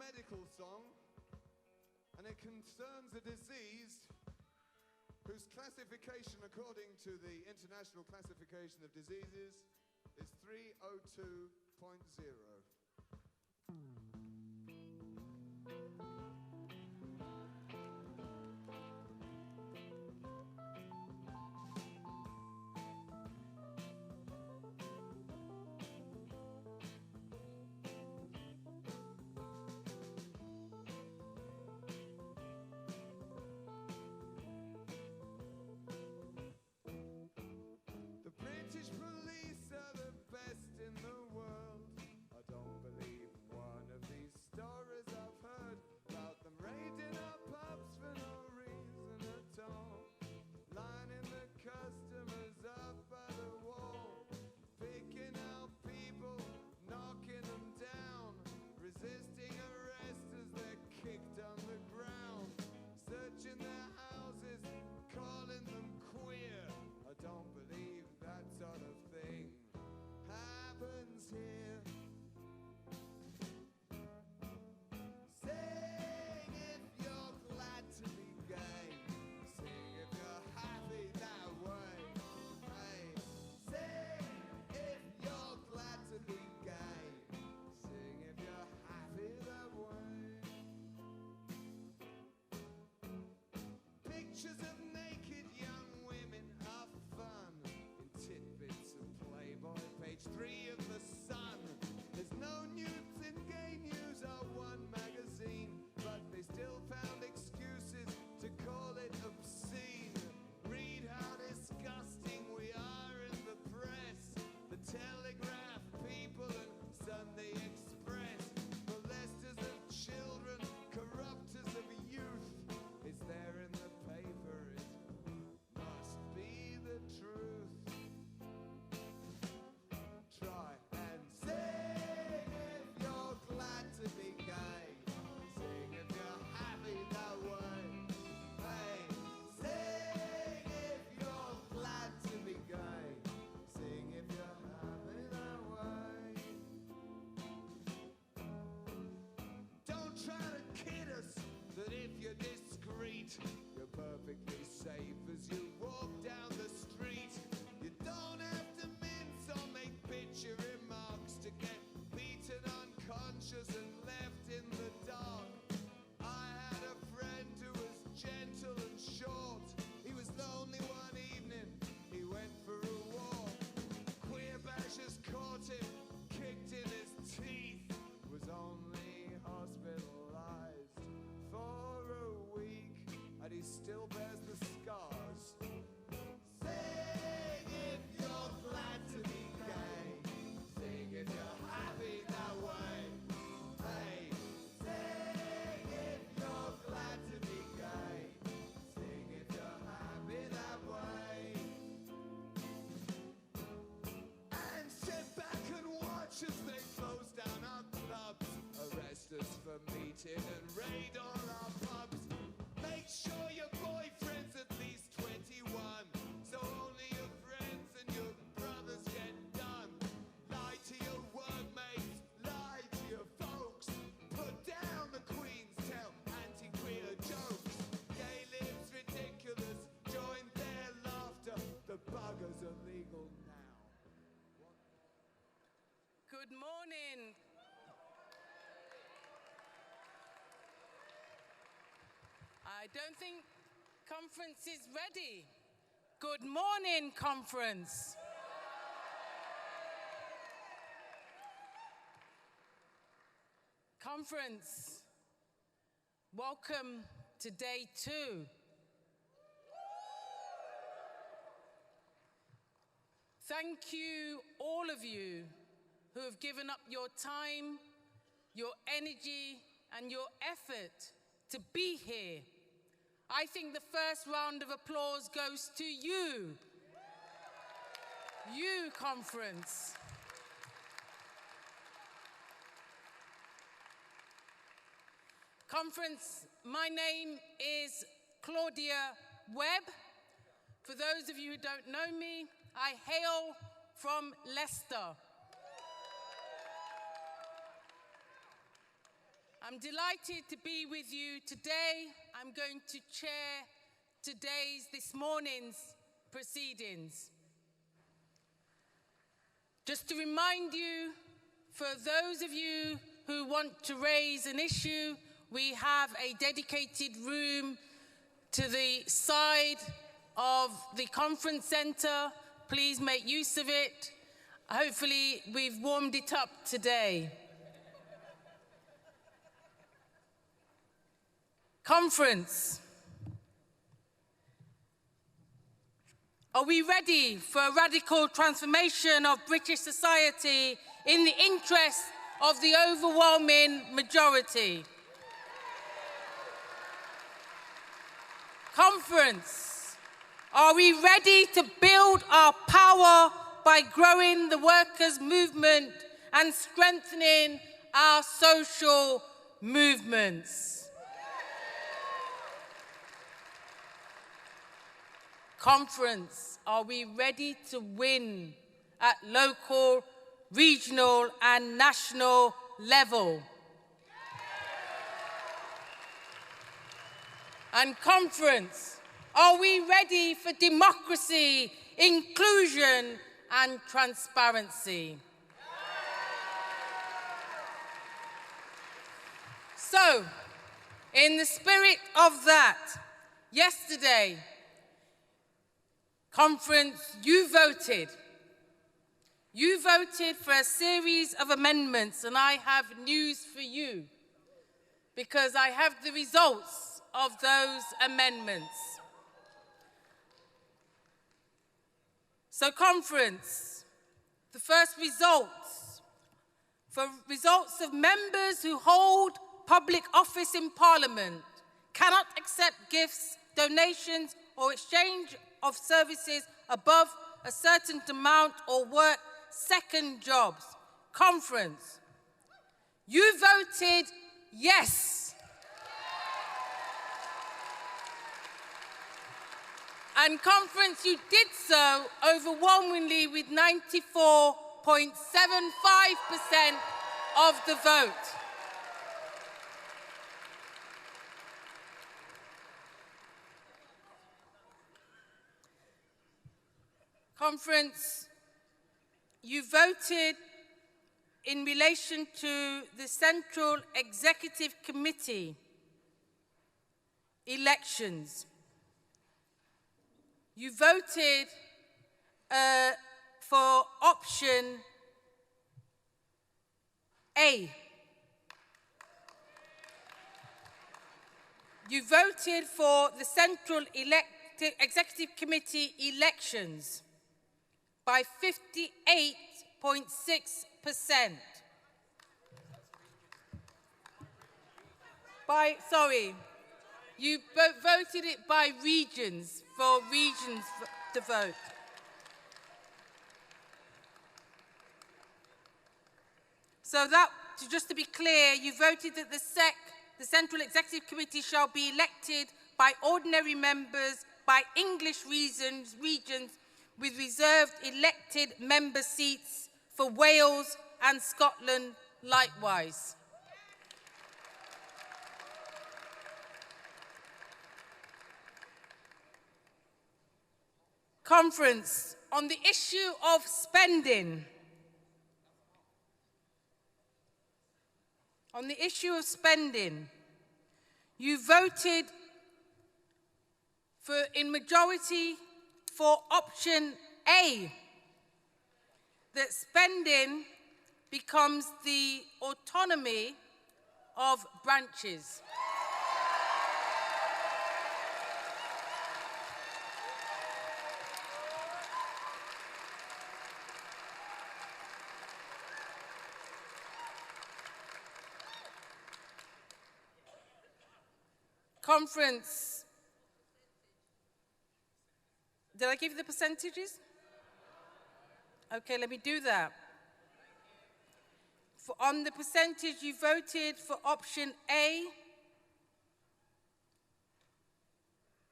medical song, and it concerns a disease whose classification according to the International Classification of Diseases is 302.0. British police are the best in the world. I don't believe one of these stories I've heard about them raiding our pubs for no reason at all, lining the customers up by the wall, picking out people, knocking them down, resisting arrest as they're kicked on the ground, searching their houses, calling them queer. I don't believe that sort of thing happens here. Sing if you're glad to be gay. Sing if you're happy that way. Hey, sing if you're glad to be gay. Sing if you're happy that way. Pictures of naked young women are fun in tidbits of Playboy, page 3 of The Sun. There's no nudes in Gay News or One magazine, but they still found excuses to call it obscene. Read how disgusting we are in the press. The Telegraph, People and Sunday Express. Molesters of children, corrupters of youth. It's there in the paper, it must be the truth. Try and sing if you're glad to be gay. Sing if you're happy that way. Hey, sing if you're glad to be gay. Sing if you're happy that way. Don't try to kid us that if you're discreet, you're perfectly safe as you walk down the street. You don't have to mince or make picture remarks to get beaten unconscious and left in the dark. I had a friend who was gentle and short. He was lonely one evening, he went for a walk. Queer bashers caught him, kicked in his teeth. Was only hospitalized for a week, and he still bears the scars. Sing if you're glad to be gay. Sing if you're happy that way. Hey, sing if you're glad to be gay. Sing if you're happy that way. And sit back and watch as they close down our clubs, arrest us for meeting and raid all our pubs. Make sure your boyfriend's at least 21, so only your friends and your brothers get done. Lie to your workmates, lie to your folks. Put down the Queen's, tell anti-queer jokes. Gay lives ridiculous, join their laughter. The buggers are legal now. Good morning. I don't think conference is ready. Good morning, conference. Conference, welcome to day 2. Thank you, all of you, who have given up your time, your energy, and your effort to be here. I think the first round of applause goes to you. You, conference. Conference, my name is Claudia Webb. For those of you who don't know me, I hail from Leicester. I'm delighted to be with you today. I'm going to chair this morning's proceedings. Just to remind you, for those of you who want to raise an issue, we have a dedicated room to the side of the conference centre. Please make use of it. Hopefully, we've warmed it up today. Conference. Are we ready for a radical transformation of British society in the interest of the overwhelming majority? Conference. Are we ready to build our power by growing the workers' movement and strengthening our social movements? Conference. Are we ready to win at local, regional, and national level? And conference, are we ready for democracy, inclusion, and transparency? So, in the spirit of that, yesterday, conference, you voted. You voted for a series of amendments, and I have news for you, because I have the results of those amendments. So, conference, the first results. For results of members who hold public office in Parliament cannot accept gifts, donations, or exchange of services above a certain amount or work second jobs. Conference, you voted yes. And conference, you did so overwhelmingly with 94.75% of the vote. Conference, you voted in relation to the Central Executive Committee elections. You voted for option A. You voted for the Central Executive Committee elections by 58.6%. You voted it by regions, for regions to vote. So that, just to be clear, you voted that the Central Executive Committee shall be elected by ordinary members by English regions with reserved elected member seats for Wales and Scotland likewise. Conference, on the issue of spending. On the issue of spending, you voted in majority for option A, that spending becomes the autonomy of branches. Conference. Did I give you the percentages? Okay, let me do that. On the percentage, you voted for option A,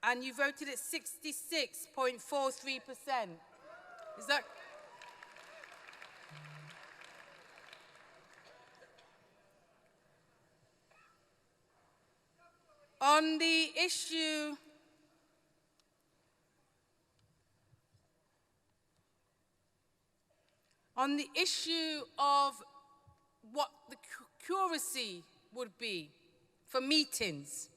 and you voted at 66.43%. Is that? On the issue of what the accuracy would be for meetings,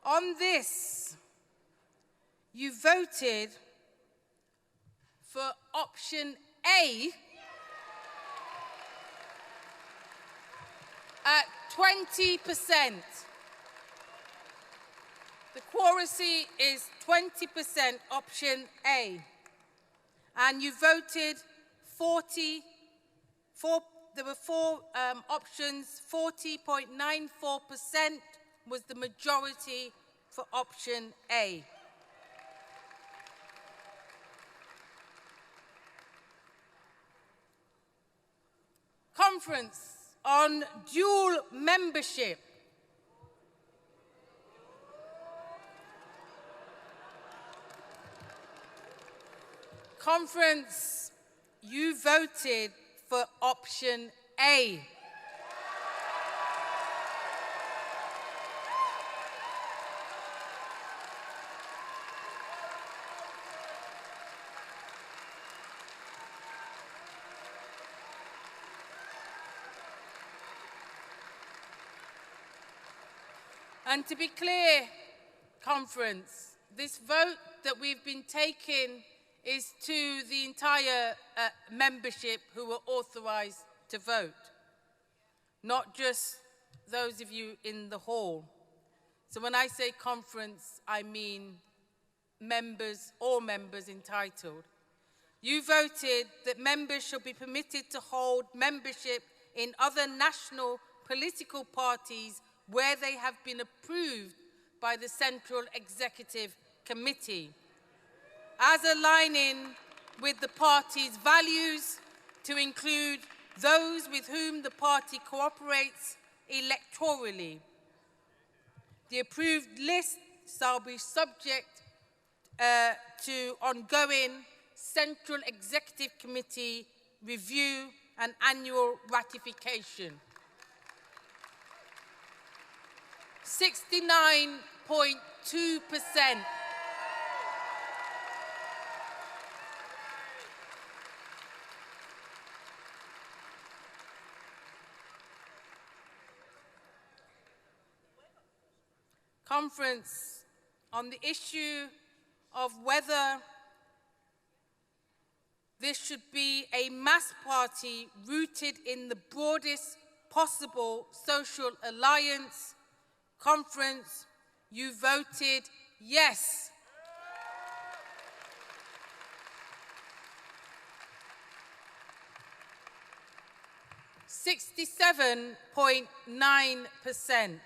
on this, you voted for option A at 20%. The accuracy is 20%, option A. And you voted there were four options, 40.94% was the majority for option A. Conference on dual membership. Conference, you voted for option A. And to be clear, Conference, this vote that we've been taking is to the entire membership who were authorised to vote, not just those of you in the hall. So when I say conference, I mean members, all members entitled. You voted that members shall be permitted to hold membership in other national political parties where they have been approved by the Central Executive Committee, as aligning with the party's values to include those with whom the party cooperates electorally. The approved list shall be subject to ongoing Central Executive Committee review and annual ratification. 69.2%. Conference on the issue of whether this should be a mass party rooted in the broadest possible social alliance. Conference, you voted yes. (67.9%).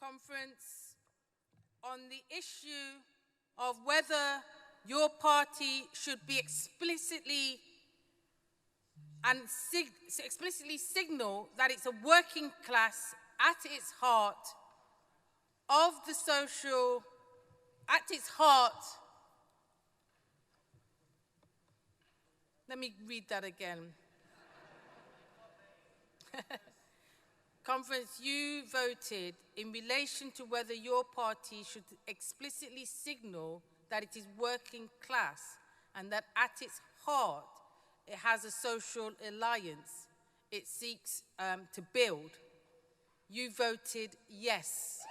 Conference on the issue of whether your party should be explicitly signal that it's a working class at its heart of the social, at its heart. Let me read that again. Conference, you voted in relation to whether your party should explicitly signal that it is working class and that at its heart it has a social alliance it seeks to build. You voted yes.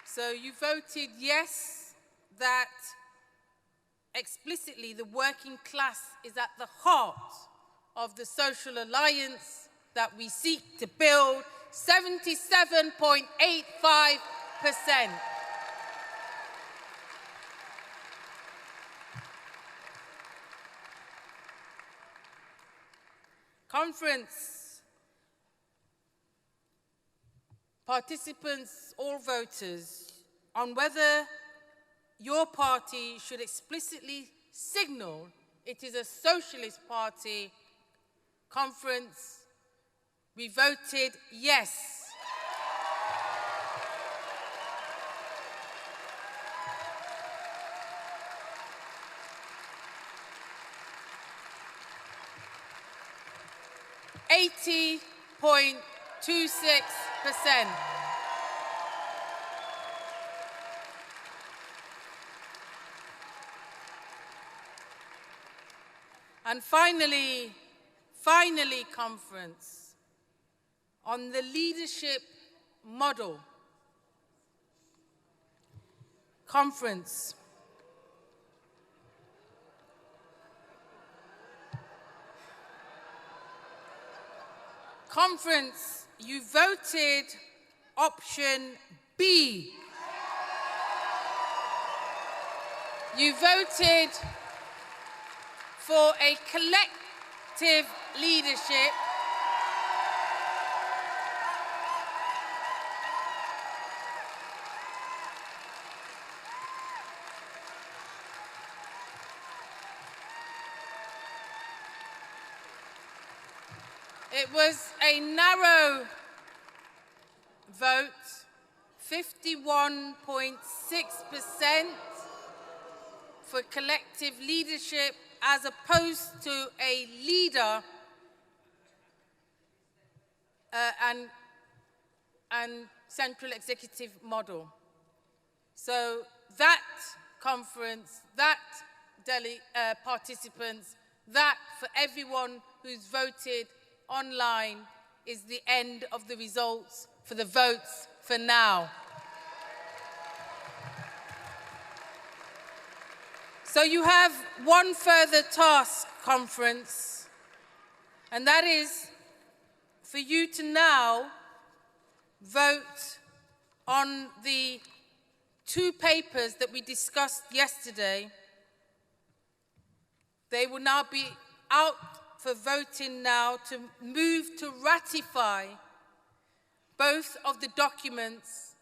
So you voted yes that explicitly the working class is at the heart of the social alliance that we seek to build. 77.85%. Conference, participants, all voters, on whether your party should explicitly signal It is a Socialist Party conference. We voted yes. %80.26%. And finally, conference, on the leadership model. Conference. Conference, you voted option B. You voted for a collective leadership It was a narrow vote, 51.6% for collective leadership as opposed to a leader and central executive model. So that conference, that participants, that for everyone who's voted online is the end of the results for the votes for now. So you have one further task, conference, and that is for you to now vote on the two papers that we discussed yesterday. They will now be out for voting now to move to ratify both of the documents,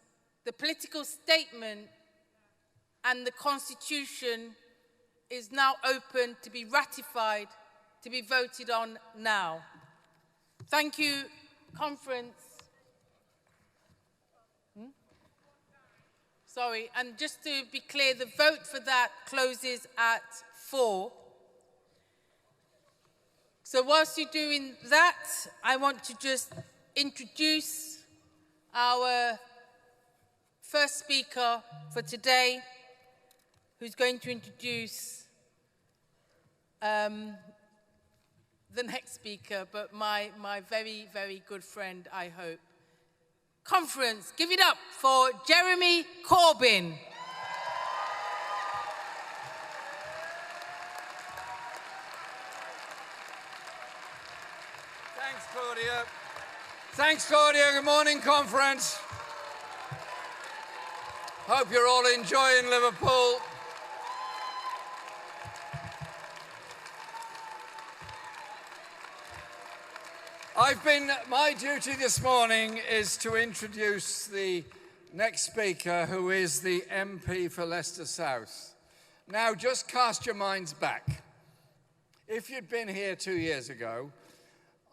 the political statement and the Constitution is now open to be ratified, to be voted on now. Thank you, conference. Sorry, and just to be clear, the vote for that closes at 4. So whilst you're doing that, I want to just introduce our first speaker for today, who's going to introduce the next speaker, but my very, very good friend, I hope. Conference, give it up for Jeremy Corbyn. Thanks, Claudia. Thanks, Claudia. Good morning, conference. Hope you're all enjoying Liverpool. My duty this morning is to introduce the next speaker, who is the MP for Leicester South. Now, just cast your minds back. If you'd been here 2 years ago,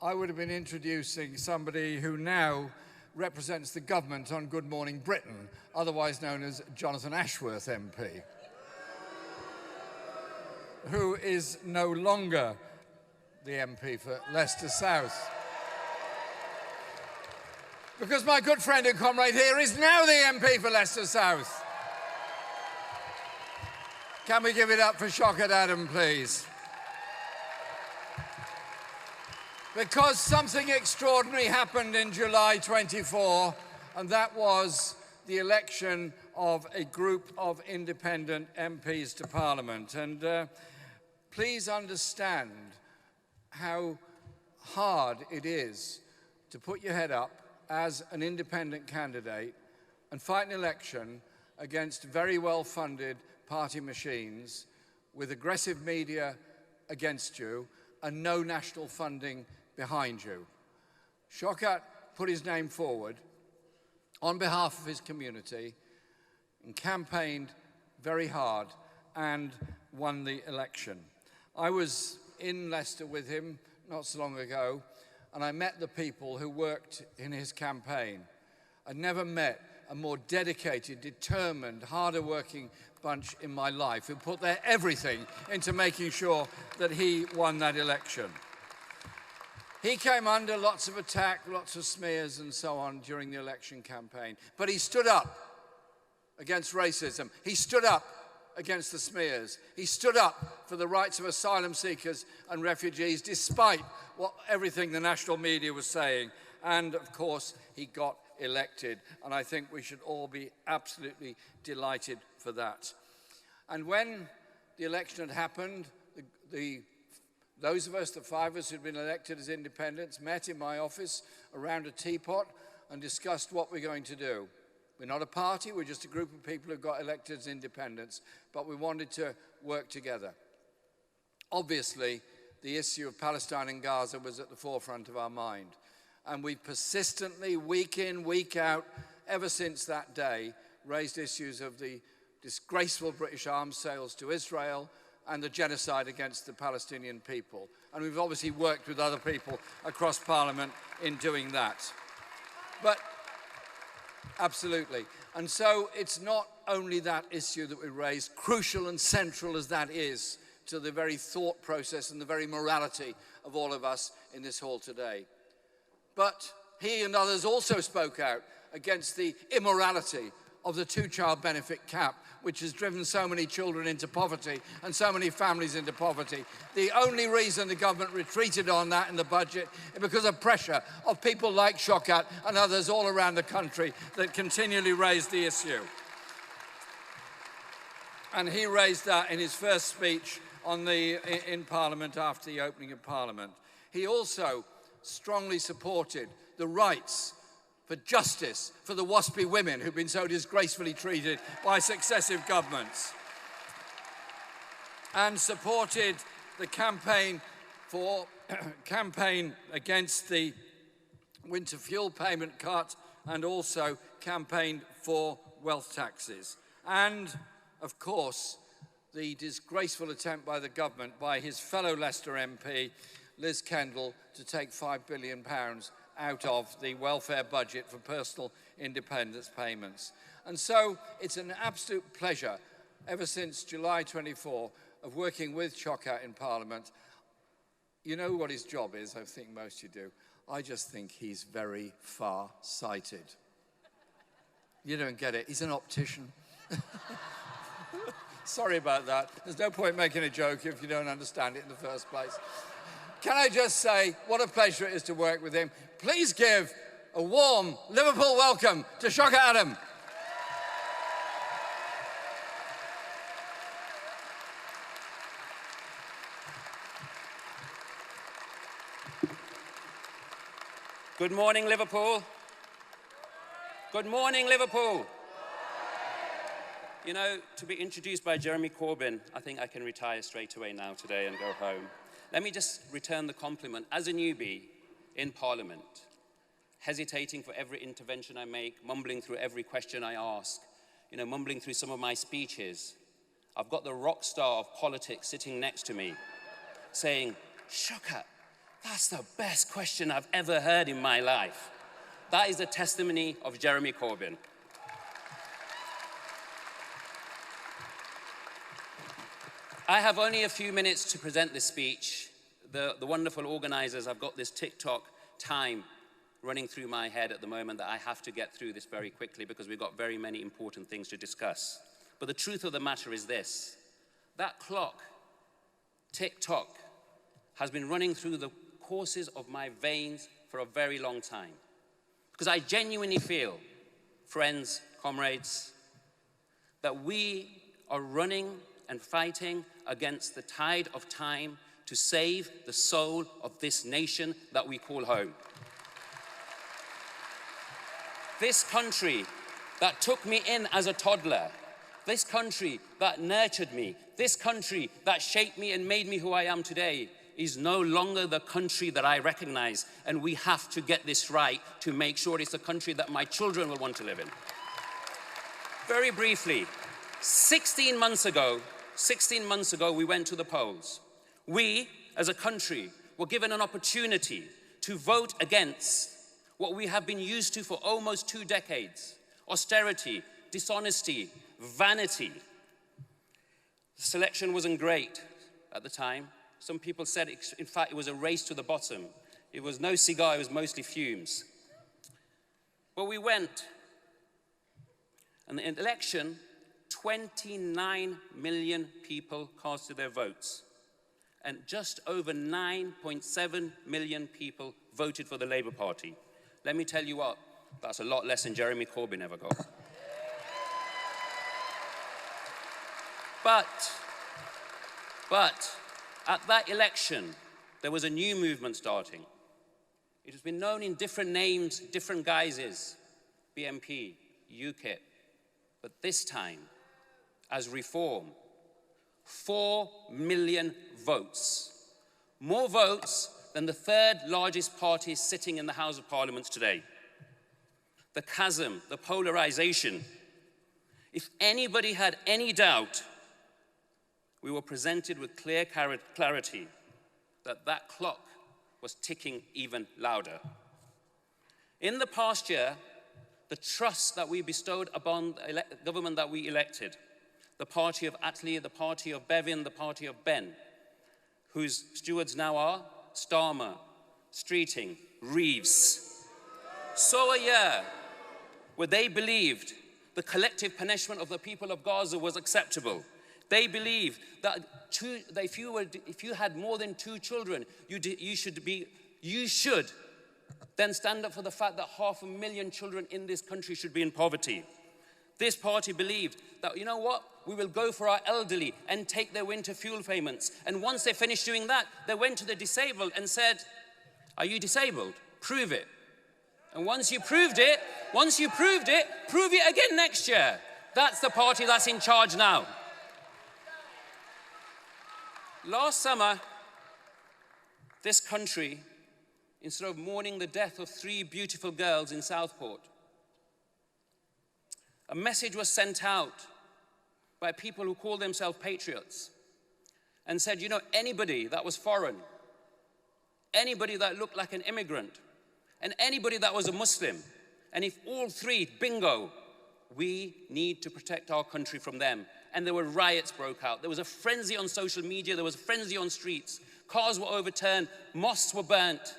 I would have been introducing somebody who now represents the government on Good Morning Britain, otherwise known as Jonathan Ashworth MP, who is no longer the MP for Leicester South. Because my good friend and comrade here is now the MP for Leicester South. Can we give it up for Shockat Adam, please? Because something extraordinary happened in July 24, and that was the election of a group of independent MPs to Parliament. And please understand how hard it is to put your head up as an independent candidate and fight an election against very well-funded party machines with aggressive media against you and no national funding behind you. Shockat put his name forward on behalf of his community and campaigned very hard and won the election. I was in Leicester with him not so long ago, and I met the people who worked in his campaign. I'd never met a more dedicated, determined, harder working bunch in my life who put their everything into making sure that he won that election. He came under lots of attack, lots of smears and so on during the election campaign, but he stood up against racism. He stood up against the smears. He stood up for the rights of asylum seekers and refugees, despite everything the national media was saying. And of course, he got elected. And I think we should all be absolutely delighted for that. And when the election had happened, those of us, the 5 of us who'd been elected as independents, met in my office around a teapot and discussed what we're going to do. We're not a party, we're just a group of people who got elected as independents, but we wanted to work together. Obviously, the issue of Palestine and Gaza was at the forefront of our mind. And we persistently, week in, week out, ever since that day, raised issues of the disgraceful British arms sales to Israel and the genocide against the Palestinian people. And we've obviously worked with other people across Parliament in doing that. But absolutely. And so it's not only that issue that we raise, crucial and central as that is to the very thought process and the very morality of all of us in this hall today. But he and others also spoke out against the immorality of the 2-child benefit cap, which has driven so many children into poverty and so many families into poverty. The only reason the government retreated on that in the budget is because of pressure of people like Shockat and others all around the country that continually raised the issue. And he raised that in his first speech in Parliament after the opening of Parliament. He also strongly supported the rights for justice for the WASPy women who've been so disgracefully treated by successive governments, and supported the campaign against the winter fuel payment cut, and also campaigned for wealth taxes. And, of course, the disgraceful attempt by the government, by his fellow Leicester MP, Liz Kendall, to take £5 billion out of the welfare budget for personal independence payments. And so it's an absolute pleasure, ever since July 24, of working with Shockat in Parliament. You know what his job is, I think most of you do. I just think he's very far-sighted. You don't get it, he's an optician. Sorry about that. There's no point making a joke if you don't understand it in the first place. Can I just say what a pleasure it is to work with him. Please give a warm Liverpool welcome to Shockat Adam. Good morning, Liverpool. Good morning, Liverpool. You know, to be introduced by Jeremy Corbyn, I think I can retire straight away now today and go home. Let me just return the compliment. As a newbie in Parliament, hesitating for every intervention I make, mumbling through every question I ask, you know, mumbling through some of my speeches, I've got the rock star of politics sitting next to me saying, Shockat, that's the best question I've ever heard in my life. That is a testimony of Jeremy Corbyn. I have only a few minutes to present this speech. The wonderful organizers have got this TikTok time running through my head at the moment that I have to get through this very quickly because we've got very many important things to discuss. But the truth of the matter is this. That clock, TikTok, has been running through the courses of my veins for a very long time. Because I genuinely feel, friends, comrades, that we are running and fighting against the tide of time to save the soul of this nation that we call home. This country that took me in as a toddler, this country that nurtured me, this country that shaped me and made me who I am today, is no longer the country that I recognize, and we have to get this right to make sure it's a country that my children will want to live in. Very briefly, 16 months ago, we went to the polls. We, as a country, were given an opportunity to vote against what we have been used to for almost 2 decades: austerity, dishonesty, vanity. The selection wasn't great at the time. Some people said, in fact, it was a race to the bottom. It was no cigar, it was mostly fumes. But we went. And in the election, 29 million people casted their votes. And just over 9.7 million people voted for the Labour Party. Let me tell you what, that's a lot less than Jeremy Corbyn ever got. But at that election, there was a new movement starting. It has been known in different names, different guises: BNP, UKIP. But this time, as Reform, 4 million votes. More votes than the 3rd largest party sitting in the House of Parliament today. The chasm, the polarization. If anybody had any doubt, we were presented with clear clarity that that clock was ticking even louder. In the past year, the trust that we bestowed upon the government that we elected, the party of Attlee, the party of Bevin, the party of Ben, whose stewards now are Starmer, Streeting, Reeves, saw a year where they believed the collective punishment of the people of Gaza was acceptable. They believed that if you had more than 2 children, you should then stand up for the fact that 500,000 children in this country should be in poverty. This party believed that, you know what, we will go for our elderly and take their winter fuel payments. And once they finished doing that, they went to the disabled and said, are you disabled? Prove it. And once you proved it, prove it again next year. That's the party that's in charge now. Last summer, this country, instead of mourning the death of 3 beautiful girls in Southport, a message was sent out by people who call themselves patriots and said, you know, anybody that was foreign, anybody that looked like an immigrant, and anybody that was a Muslim, and if all 3, bingo, we need to protect our country from them. And there were riots broke out. There was a frenzy on social media. There was a frenzy on streets. Cars were overturned. Mosques were burnt.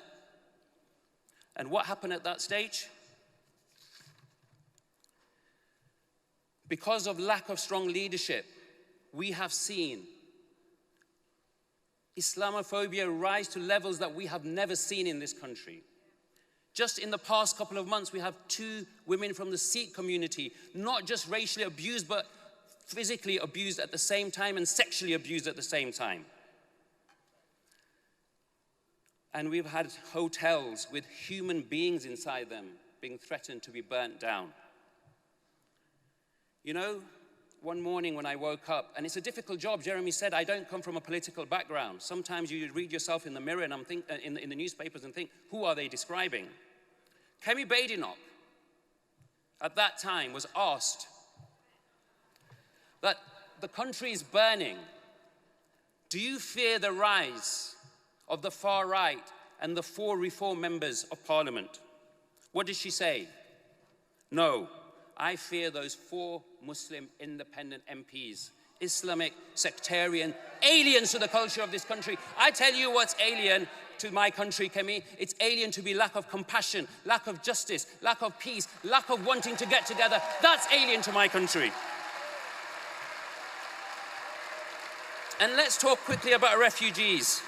And what happened at that stage? Because of lack of strong leadership, we have seen Islamophobia rise to levels that we have never seen in this country. Just in the past couple of months, we have 2 women from the Sikh community, not just racially abused, but physically abused at the same time and sexually abused at the same time. And we've had hotels with human beings inside them being threatened to be burnt down. You know, one morning when I woke up, and it's a difficult job. Jeremy said, I don't come from a political background. Sometimes you read yourself in the mirror and in the newspapers and think, who are they describing? Kemi Badenoch, at that time, was asked that the country is burning. Do you fear the rise of the far right and the 4 Reform members of Parliament? What did she say? No, I fear those 4 Muslim independent MPs, Islamic, sectarian, aliens to the culture of this country. I tell you what's alien to my country, Kemi. It's alien to be lack of compassion, lack of justice, lack of peace, lack of wanting to get together. That's alien to my country. And let's talk quickly about refugees.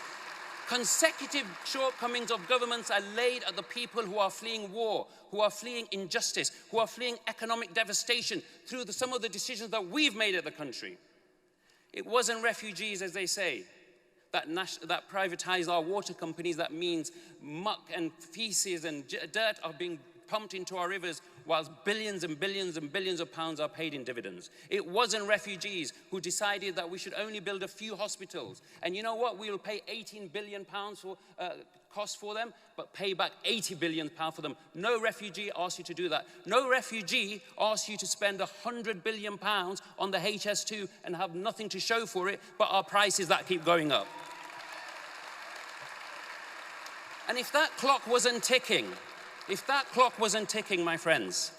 Consecutive shortcomings of governments are laid at the people who are fleeing war, who are fleeing injustice, who are fleeing economic devastation through some of the decisions that we've made at the country. It wasn't refugees, as they say, that privatized our water companies. That means muck and feces and dirt are being pumped into our rivers whilst billions and billions and billions of pounds are paid in dividends. It wasn't refugees who decided that we should only build a few hospitals. And you know what? We will pay £18 billion for cost for them, but pay back £80 billion for them. No refugee asked you to do that. No refugee asked you to spend £100 billion on the HS2 and have nothing to show for it, but our prices that keep going up. And if that clock wasn't ticking, my friends,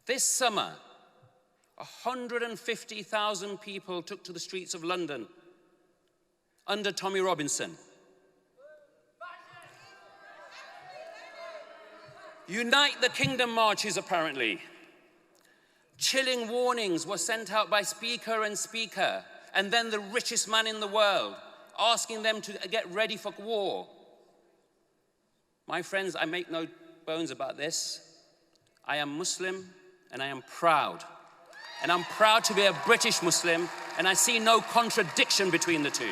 this summer, 150,000 people took to the streets of London under Tommy Robinson. Unite the Kingdom marches, apparently. Chilling warnings were sent out by speaker and speaker, and then the richest man in the world, asking them to get ready for war. My friends, I make no bones about this. I am Muslim, and I am proud. And I'm proud to be a British Muslim, and I see no contradiction between the two.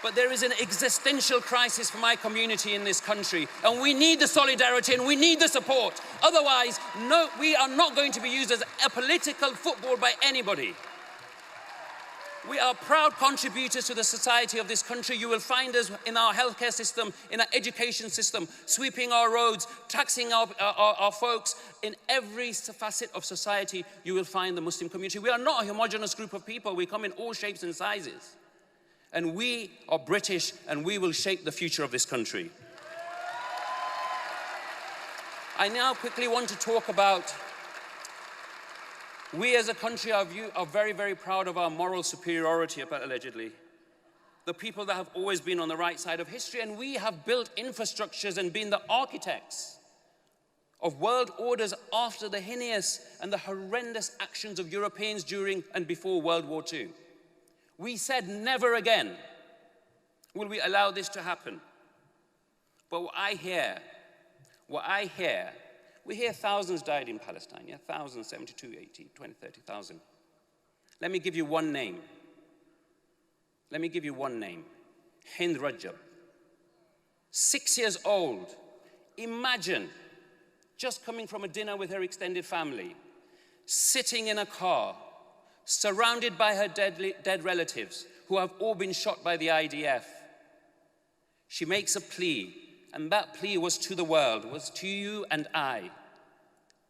But there is an existential crisis for my community in this country, and we need the solidarity and we need the support. Otherwise, no, we are not going to be used as a political football by anybody. We are proud contributors to the society of this country. You will find us in our healthcare system, in our education system, sweeping our roads, taxing our folks. In every facet of society, you will find the Muslim community. We are not a homogenous group of people. We come in all shapes and sizes. And we are British, and we will shape the future of this country. I now quickly want to talk about, we as a country are very, very proud of our moral superiority, allegedly. The people that have always been on the right side of history, and we have built infrastructures and been the architects of world orders after the heinous and the horrendous actions of Europeans during and before World War II. We said never again will we allow this to happen. But what I hear, we hear thousands died in Palestine, yeah? Thousands, 72, 80, 20, 30,000. Let me give you one name. Hind Rajab. 6 years old. Imagine just coming from a dinner with her extended family, sitting in a car, surrounded by her dead relatives who have all been shot by the IDF. She makes a plea, and that plea was to the world, was to you and I.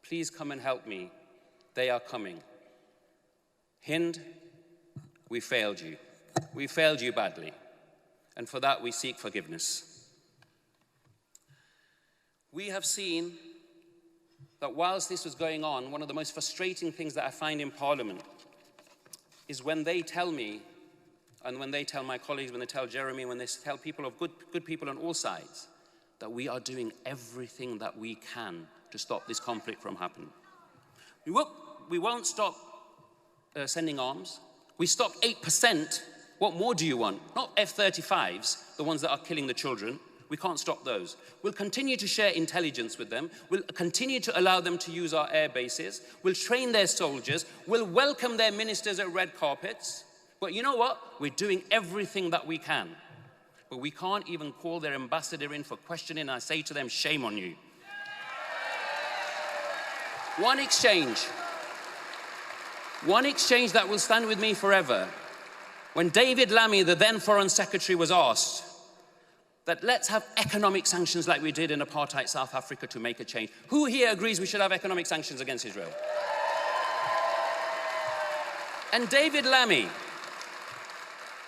Please come and help me. They are coming. Hind, we failed you. We failed you badly. And for that, we seek forgiveness. We have seen that whilst this was going on, one of the most frustrating things that I find in Parliament is when they tell me, and when they tell my colleagues, when they tell Jeremy, when they tell people of good people on all sides, that we are doing everything that we can to stop this conflict from happening. We won't stop sending arms. We stopped 8%. What more do you want? Not F-35s, the ones that are killing the children. We can't stop those. We'll continue to share intelligence with them. We'll continue to allow them to use our air bases. We'll train their soldiers. We'll welcome their ministers at red carpets. But you know what? We're doing everything that we can. But we can't even call their ambassador in for questioning. I say to them, shame on you. One exchange that will stand with me forever. When David Lammy, the then Foreign Secretary, was asked that let's have economic sanctions like we did in apartheid South Africa to make a change. Who here agrees we should have economic sanctions against Israel? And David Lammy,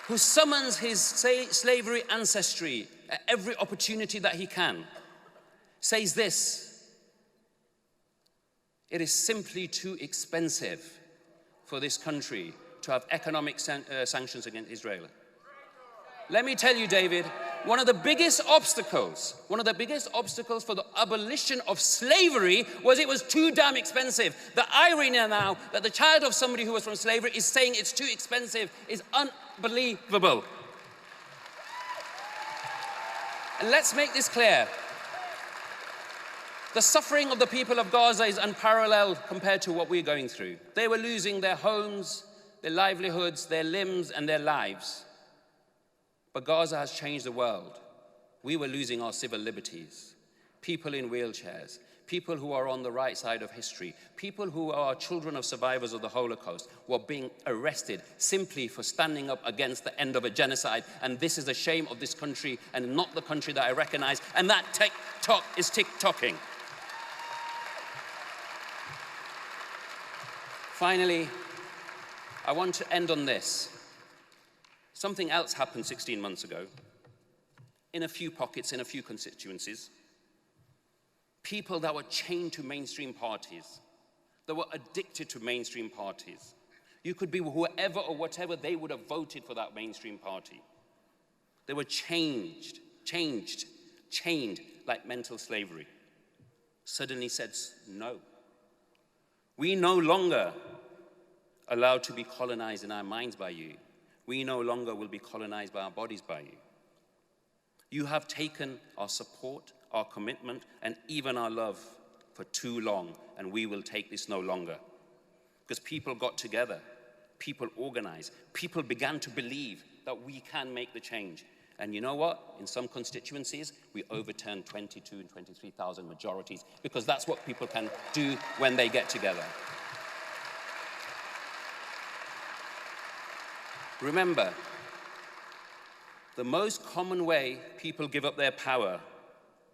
who summons his slavery ancestry at every opportunity that he can, says this: it is simply too expensive for this country to have economic sanctions against Israel. Let me tell you, David, one of the biggest obstacles for the abolition of slavery was it was too damn expensive. The irony now that the child of somebody who was from slavery is saying it's too expensive is unbelievable. And let's make this clear. The suffering of the people of Gaza is unparalleled compared to what we're going through. They were losing their homes, their livelihoods, their limbs, and their lives. But Gaza has changed the world. We were losing our civil liberties. People in wheelchairs, people who are on the right side of history, people who are children of survivors of the Holocaust were being arrested simply for standing up against the end of a genocide. And this is the shame of this country and not the country that I recognize. And that tick-tock is tick-tocking. Finally, I want to end on this. Something else happened 16 months ago. in a few pockets, in a few constituencies. People that were chained to mainstream parties, that were addicted to mainstream parties. You could be whoever or whatever, they would have voted for that mainstream party. They were chained like mental slavery. Suddenly said, no. We no longer allowed to be colonized in our minds by you. We no longer will be colonized by our bodies by you. You have taken our support, our commitment, and even our love for too long, and we will take this no longer. Because people got together, people organized, people began to believe that we can make the change. And you know what? In some constituencies, we overturned 22 and 23,000 majorities, because that's what people can do when they get together. Remember, the most common way people give up their power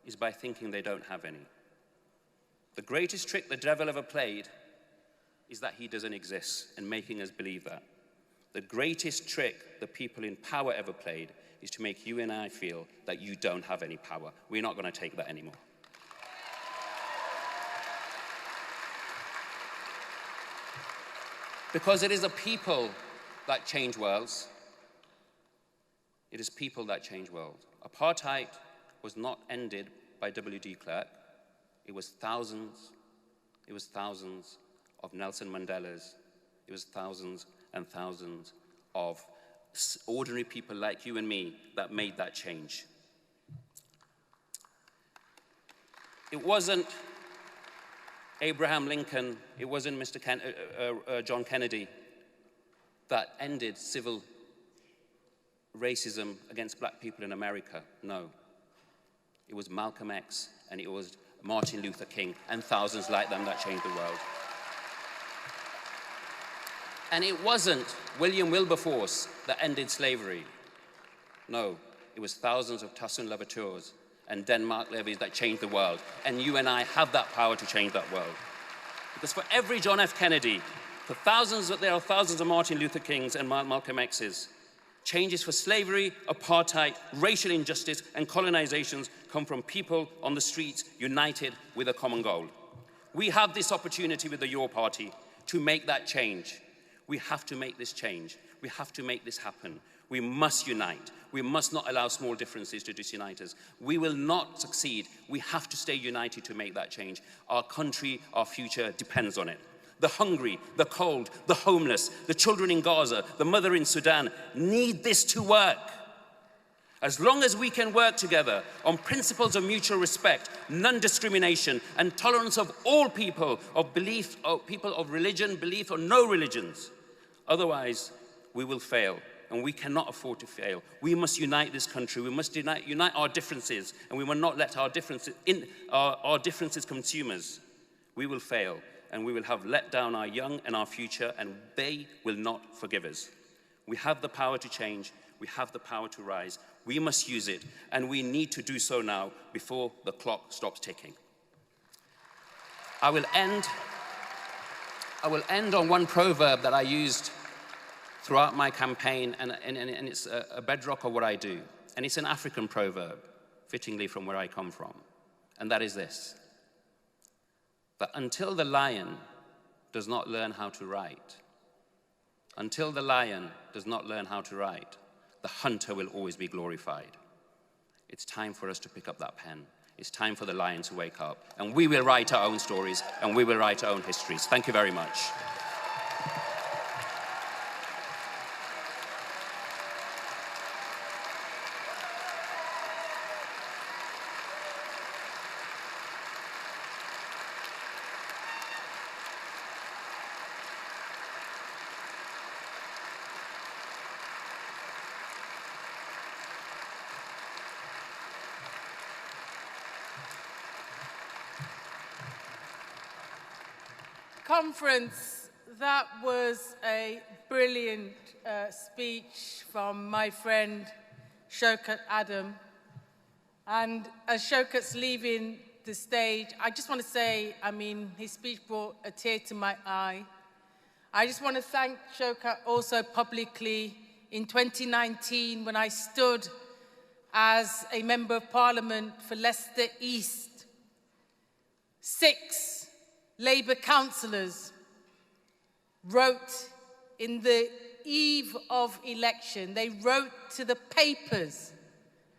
is by thinking they don't have any. The greatest trick the devil ever played is that he doesn't exist, and making us believe that. The greatest trick the people in power ever played is to make you and I feel that you don't have any power. We're not going to take that anymore. Because it is the people that change worlds. It is people that change worlds. Apartheid was not ended by W.D. Clerk. It was thousands of Nelson Mandelas. It was thousands and thousands of ordinary people like you and me that made that change. It wasn't Abraham Lincoln, it wasn't John Kennedy that ended civil racism against black people in America. No. It was Malcolm X, and it was Martin Luther King, and thousands like them that changed the world. And it wasn't William Wilberforce that ended slavery. No, it was thousands of Toussaint Louvertures and Denmark levies that changed the world. And you and I have that power to change that world. Because for every John F. Kennedy, there are thousands of Martin Luther Kings and Malcolm X's. Changes for slavery, apartheid, racial injustice, and colonizations come from people on the streets united with a common goal. We have this opportunity with the Your Party to make that change. We have to make this change. We have to make this happen. We must unite. We must not allow small differences to disunite us. We will not succeed. We have to stay united to make that change. Our country, our future depends on it. The hungry, the cold, the homeless, the children in Gaza, the mother in Sudan need this to work. As long as we can work together on principles of mutual respect, non-discrimination, and tolerance of all people of belief, of people of religion, belief, or no religions. Otherwise, we will fail, and we cannot afford to fail. We must unite this country. We must unite our differences, and we will not let our differences consume us. We will fail, and we will have let down our young and our future, and they will not forgive us. We have the power to change. We have the power to rise. We must use it, and we need to do so now before the clock stops ticking. I will end on one proverb that I used throughout my campaign, and it's a bedrock of what I do. And it's an African proverb, fittingly from where I come from. And that is this: that until the lion does not learn how to write, until the lion does not learn how to write, the hunter will always be glorified. It's time for us to pick up that pen. It's time for the lion to wake up. And we will write our own stories, and we will write our own histories. Thank you very much. Conference, that was a brilliant speech from my friend Shockat Adam. And as Shockat's leaving the stage, I just want to say, his speech brought a tear to my eye. I just want to thank Shockat also publicly in 2019 when I stood as a Member of Parliament for Leicester East. 6 Labour councillors wrote in the eve of election, they wrote to the papers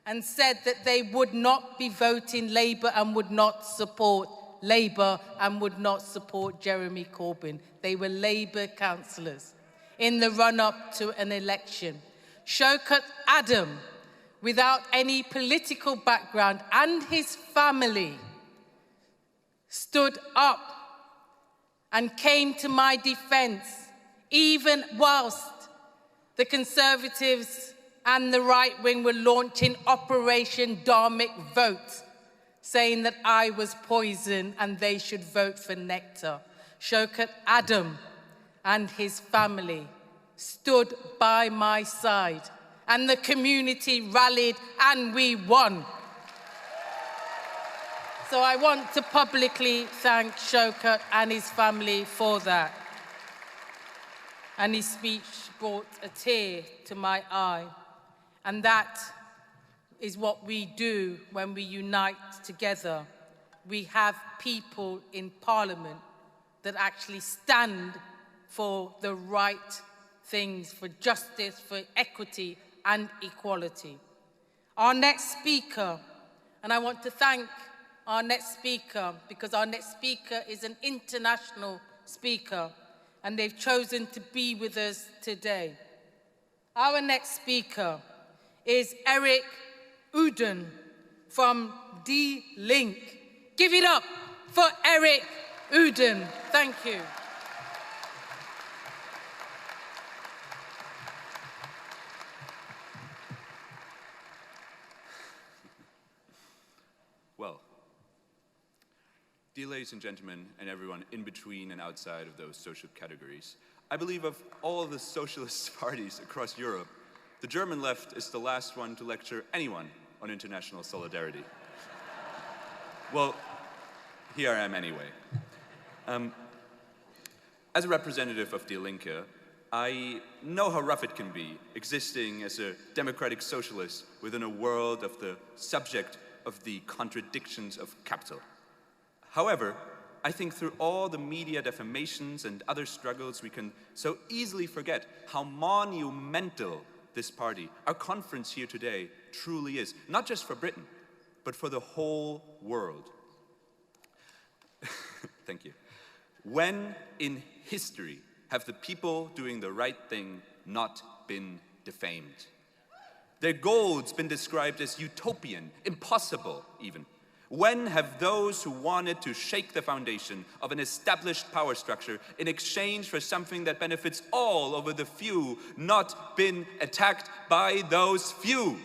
and said that they would not be voting Labour and would not support Labour and would not support Jeremy Corbyn. They were Labour councillors in the run-up to an election. Shockat Adam, without any political background, and his family stood up and came to my defence, even whilst the Conservatives and the right wing were launching Operation Dharmic Vote, saying that I was poison and they should vote for Nectar. Shockat Adam and his family stood by my side, and the community rallied and we won. So I want to publicly thank Shockat and his family for that. And his speech brought a tear to my eye. And that is what we do when we unite together. We have people in Parliament that actually stand for the right things, for justice, for equity and equality. Our next speaker, and I want to thank our next speaker because our next speaker is an international speaker and they've chosen to be with us today. Our next speaker is Erik Uden from D-Link. Give it up for Erik Uden. Thank you. Well, dear ladies and gentlemen, and everyone in between and outside of those social categories, I believe of all the socialist parties across Europe, the German left is the last one to lecture anyone on international solidarity. Well, here I am anyway. As a representative of Die Linke, I know how rough it can be existing as a democratic socialist within a world of the subject of the contradictions of capital. However, I think through all the media defamations and other struggles, we can so easily forget how monumental this party, our conference here today, truly is. Not just for Britain, but for the whole world. Thank you. When in history have the people doing the right thing not been defamed? Their goals been described as utopian, impossible even. When have those who wanted to shake the foundation of an established power structure in exchange for something that benefits all over the few not been attacked by those few?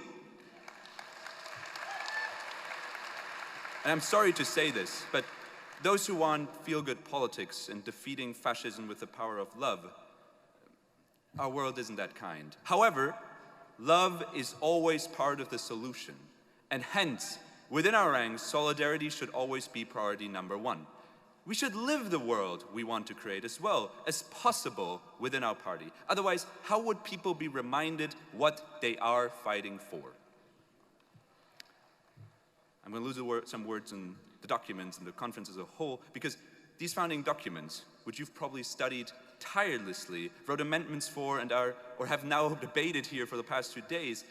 And I'm sorry to say this, but those who want feel-good politics and defeating fascism with the power of love, our world isn't that kind. However, love is always part of the solution, and hence, within our ranks, solidarity should always be priority number one. We should live the world we want to create as well as possible within our party. Otherwise, how would people be reminded what they are fighting for? I'm going to lose some words in the documents and the conference as a whole, because these founding documents, which you've probably studied tirelessly, wrote amendments for and have now debated here for the past 2 days,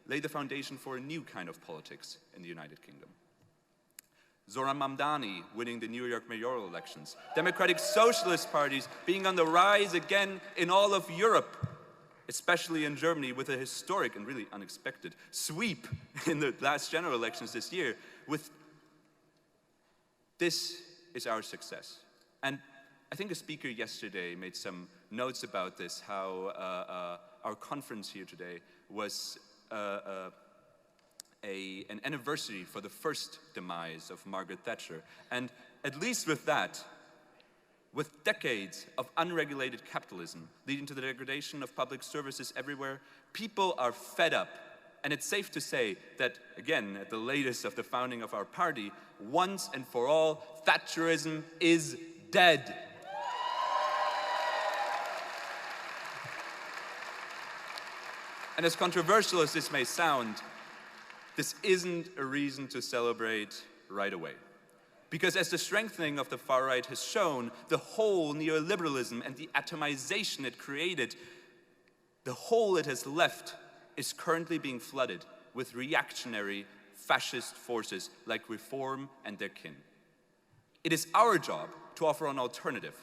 lay the foundation for a new kind of politics in the United Kingdom. Zoran Mamdani winning the New York mayoral elections, democratic socialist parties being on the rise again in all of Europe, especially in Germany with a historic and really unexpected sweep in the last general elections this year. This is our success. And I think a speaker yesterday made some notes about this, how our conference here today was an anniversary for the first demise of Margaret Thatcher. And at least with that, with decades of unregulated capitalism leading to the degradation of public services everywhere, people are fed up. And it's safe to say that, again, at the latest of the founding of our party, once and for all, Thatcherism is dead. And as controversial as this may sound, this isn't a reason to celebrate right away. Because as the strengthening of the far right has shown, the whole neoliberalism and the atomization it created, the hole it has left is currently being flooded with reactionary fascist forces like Reform and their kin. It is our job to offer an alternative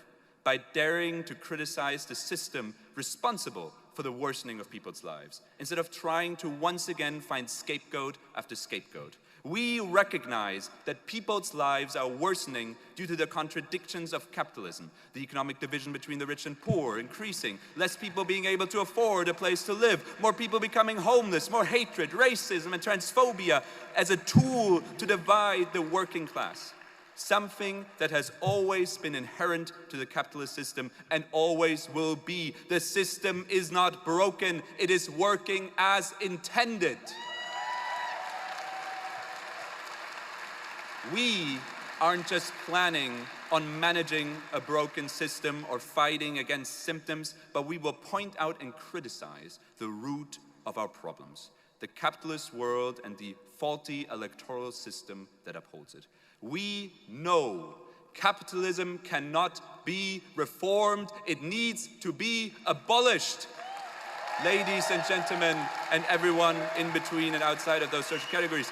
by daring to criticize the system responsible for the worsening of people's lives, instead of trying to once again find scapegoat after scapegoat. We recognize that people's lives are worsening due to the contradictions of capitalism, the economic division between the rich and poor increasing, less people being able to afford a place to live, more people becoming homeless, more hatred, racism, and transphobia as a tool to divide the working class. Something that has always been inherent to the capitalist system and always will be. The system is not broken, it is working as intended. We aren't just planning on managing a broken system or fighting against symptoms, but we will point out and criticize the root of our problems, the capitalist world and the faulty electoral system that upholds it. We know capitalism cannot be reformed. It needs to be abolished. Ladies and gentlemen, and everyone in between and outside of those social categories.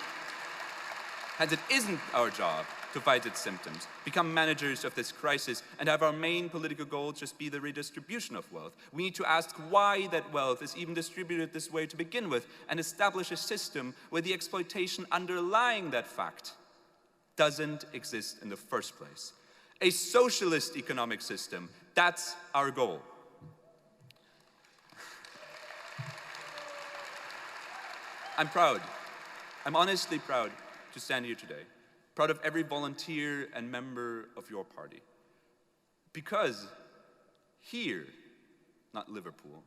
And it isn't our job to fight its symptoms, become managers of this crisis, and have our main political goal just be the redistribution of wealth. We need to ask why that wealth is even distributed this way to begin with, and establish a system where the exploitation underlying that fact doesn't exist in the first place. A socialist economic system, that's our goal. I'm proud. I'm honestly proud to stand here today. Proud of every volunteer and member of your party. Because here, not Liverpool,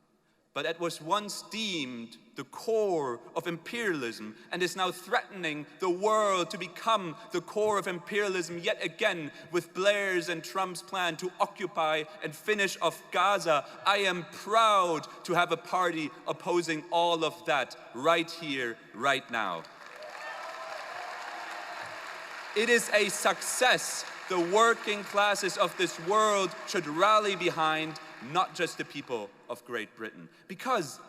but it was once deemed the core of imperialism and is now threatening the world to become the core of imperialism yet again with Blair's and Trump's plan to occupy and finish off Gaza. I am proud to have a party opposing all of that right here, right now. It is a success the working classes of this world should rally behind, not just the people of Great Britain. Because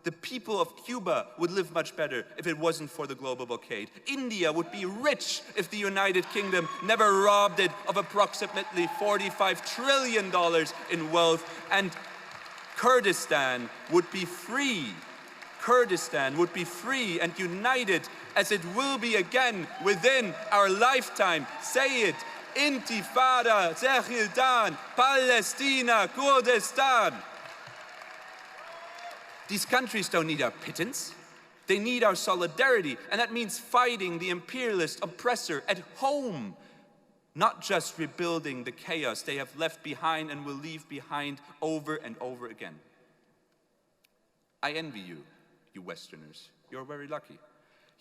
the people of Cuba would live much better if it wasn't for the global blockade. India would be rich if the United Kingdom never robbed it of approximately $45 trillion in wealth, and Kurdistan would be free. Kurdistan would be free and united as it will be again within our lifetime. Say it. Intifada, Zehildan, Palestina, Kurdistan. These countries don't need our pittance. They need our solidarity, and that means fighting the imperialist oppressor at home, not just rebuilding the chaos they have left behind and will leave behind over and over again. I envy you, you Westerners. You're very lucky.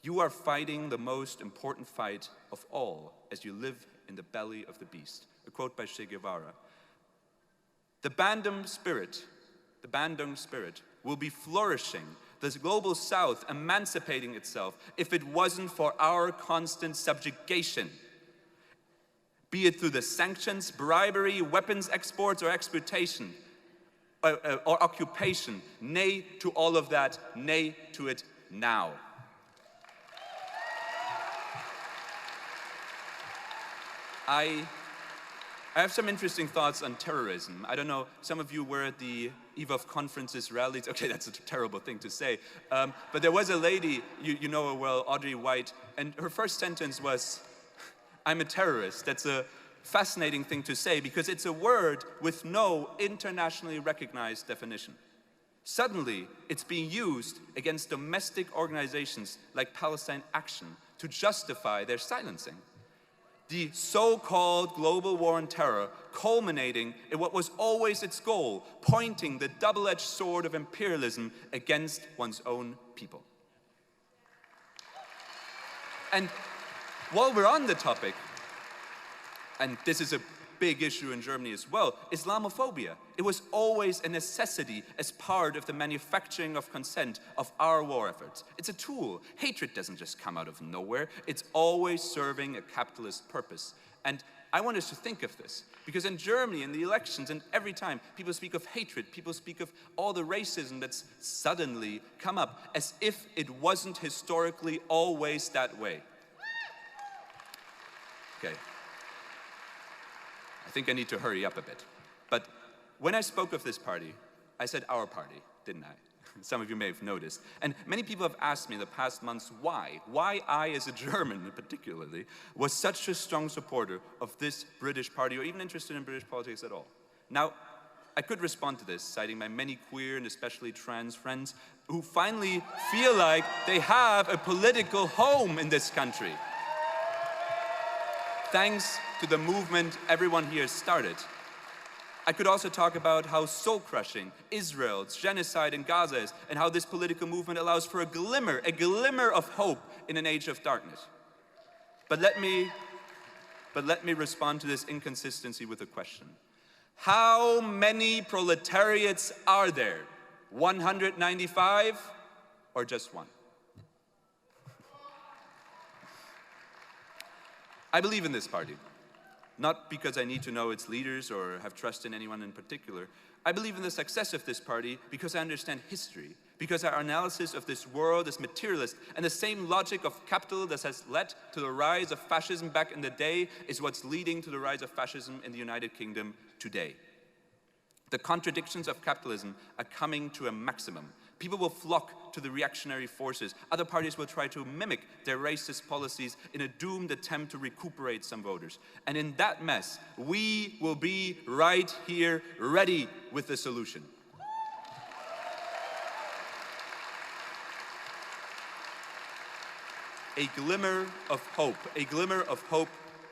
You are fighting the most important fight of all as you live in the belly of the beast. A quote by Che Guevara. The Bandung spirit will be flourishing, the global South emancipating itself, if it wasn't for our constant subjugation. Be it through the sanctions, bribery, weapons exports, or exploitation, or occupation. Nay to all of that, nay to it now. I have some interesting thoughts on terrorism. I don't know, some of you were at the eve of conferences, rallies. Okay, that's a terrible thing to say. But there was a lady, you know her well, Audrey White, and her first sentence was, I'm a terrorist. That's a fascinating thing to say because it's a word with no internationally recognized definition. Suddenly, it's being used against domestic organizations like Palestine Action to justify their silencing. The so-called global war on terror culminating in what was always its goal, pointing the double-edged sword of imperialism against one's own people. And while we're on the topic, and this is a big issue in Germany as well, Islamophobia. It was always a necessity as part of the manufacturing of consent of our war efforts. It's a tool. Hatred doesn't just come out of nowhere. It's always serving a capitalist purpose. And I want us to think of this, because in Germany, in the elections, and every time, people speak of hatred, people speak of all the racism that's suddenly come up, as if it wasn't historically always that way. Okay. I think I need to hurry up a bit. But when I spoke of this party, I said our party, didn't I? Some of you may have noticed. And many people have asked me in the past months why I, as a German particularly, was such a strong supporter of this British party, or even interested in British politics at all. Now, I could respond to this, citing my many queer and especially trans friends who finally feel like they have a political home in this country. Thanks to the movement everyone here started. I could also talk about how soul-crushing Israel's genocide in Gaza is, and how this political movement allows for a glimmer of hope in an age of darkness. But let me respond to this inconsistency with a question. How many proletariats are there? 195 or just one? I believe in this party. Not because I need to know its leaders or have trust in anyone in particular. I believe in the success of this party because I understand history, because our analysis of this world is materialist, and the same logic of capital that has led to the rise of fascism back in the day is what's leading to the rise of fascism in the United Kingdom today. The contradictions of capitalism are coming to a maximum. People will flock to the reactionary forces. Other parties will try to mimic their racist policies in a doomed attempt to recuperate some voters. And in that mess, we will be right here, ready with the solution. A glimmer of hope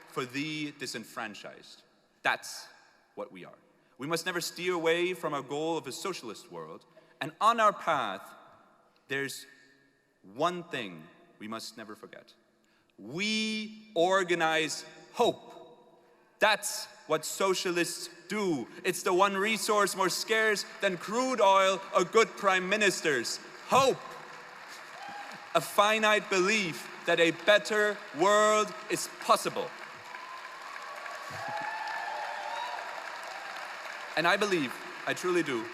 for the disenfranchised. That's what we are. We must never steer away from our goal of a socialist world. And on our path, there's one thing we must never forget. We organize hope. That's what socialists do. It's the one resource more scarce than crude oil or good prime ministers. Hope. A finite belief that a better world is possible. And I believe, I truly do,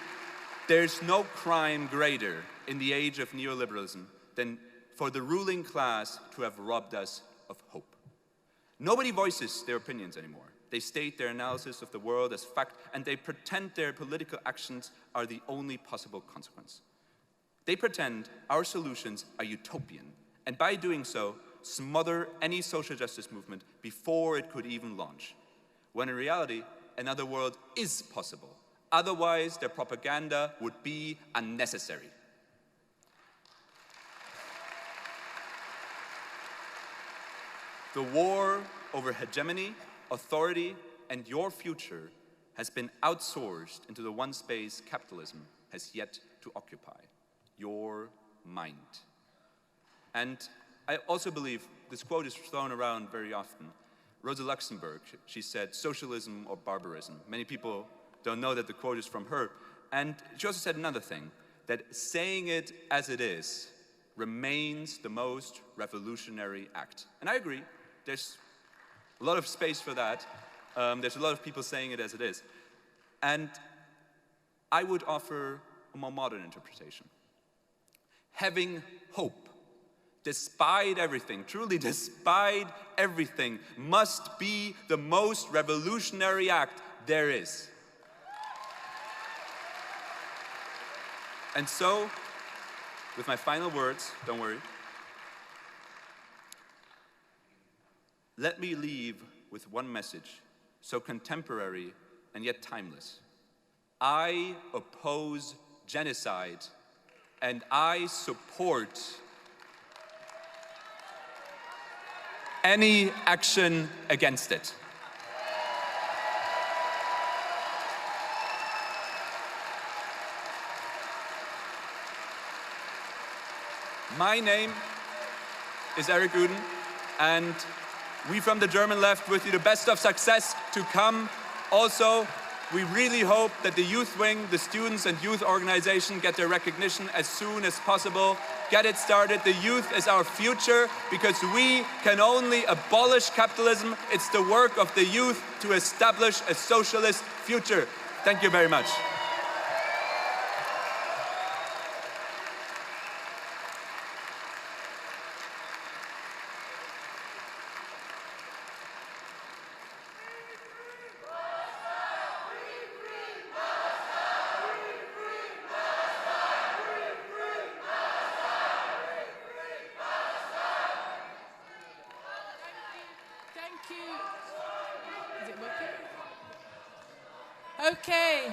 there's no crime greater in the age of neoliberalism than for the ruling class to have robbed us of hope. Nobody voices their opinions anymore. They state their analysis of the world as fact, and they pretend their political actions are the only possible consequence. They pretend our solutions are utopian, and by doing so, smother any social justice movement before it could even launch. When in reality, another world is possible. Otherwise, their propaganda would be unnecessary. The war over hegemony, authority, and your future has been outsourced into the one space capitalism has yet to occupy, your mind. And I also believe this quote is thrown around very often. Rosa Luxemburg, she said, socialism or barbarism. Many people don't know that the quote is from her. And she also said another thing, that saying it as it is remains the most revolutionary act. And I agree, there's a lot of space for that. There's a lot of people saying it as it is. And I would offer a more modern interpretation. Having hope, despite everything, truly despite everything, must be the most revolutionary act there is. And so, with my final words, don't worry, let me leave with one message, so contemporary and yet timeless. I oppose genocide, and I support any action against it. My name is Erik Uden, and we from the German left wish you the best of success to come Also, we really hope that the youth wing, the students and youth organization get their recognition as soon as possible. Get it started. The youth is our future because we can only abolish capitalism. It's the work of the youth to establish a socialist future. Thank you very much. Okay.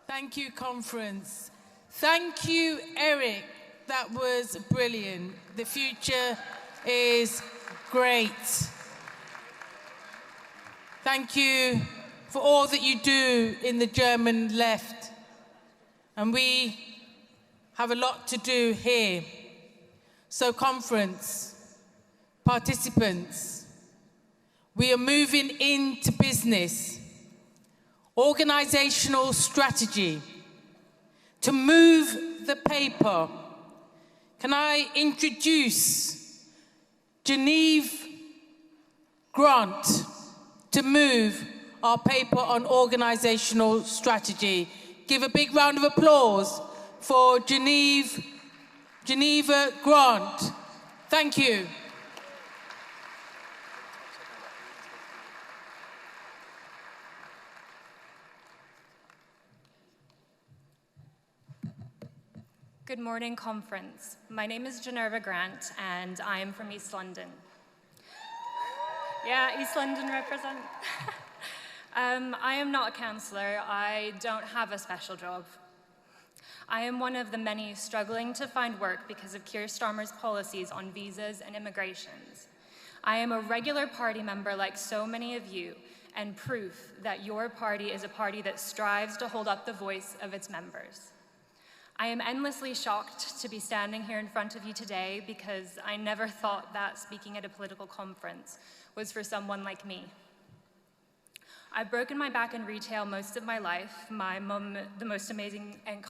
Thank you, conference. Thank you, Erik. That was brilliant. The future is great. Thank you for all that you do in the German left. And we have a lot to do here. So, conference, participants, we are moving into business. Organizational strategy to move the paper. Can I introduce Genevieve Grant to move our paper on organizational strategy? Give a big round of applause for Geneva Grant. Thank you. Good morning, conference. My name is Geneva Grant, and I am from East London. Yeah, East London represent. I am not a councillor. I don't have a special job. I am one of the many struggling to find work because of Keir Starmer's policies on visas and immigrations. I am a regular party member like so many of you, and proof that your party is a party that strives to hold up the voice of its members. I am endlessly shocked to be standing here in front of you today because I never thought that speaking at a political conference was for someone like me. I've broken my back in retail most of my life. My mum, the most amazing and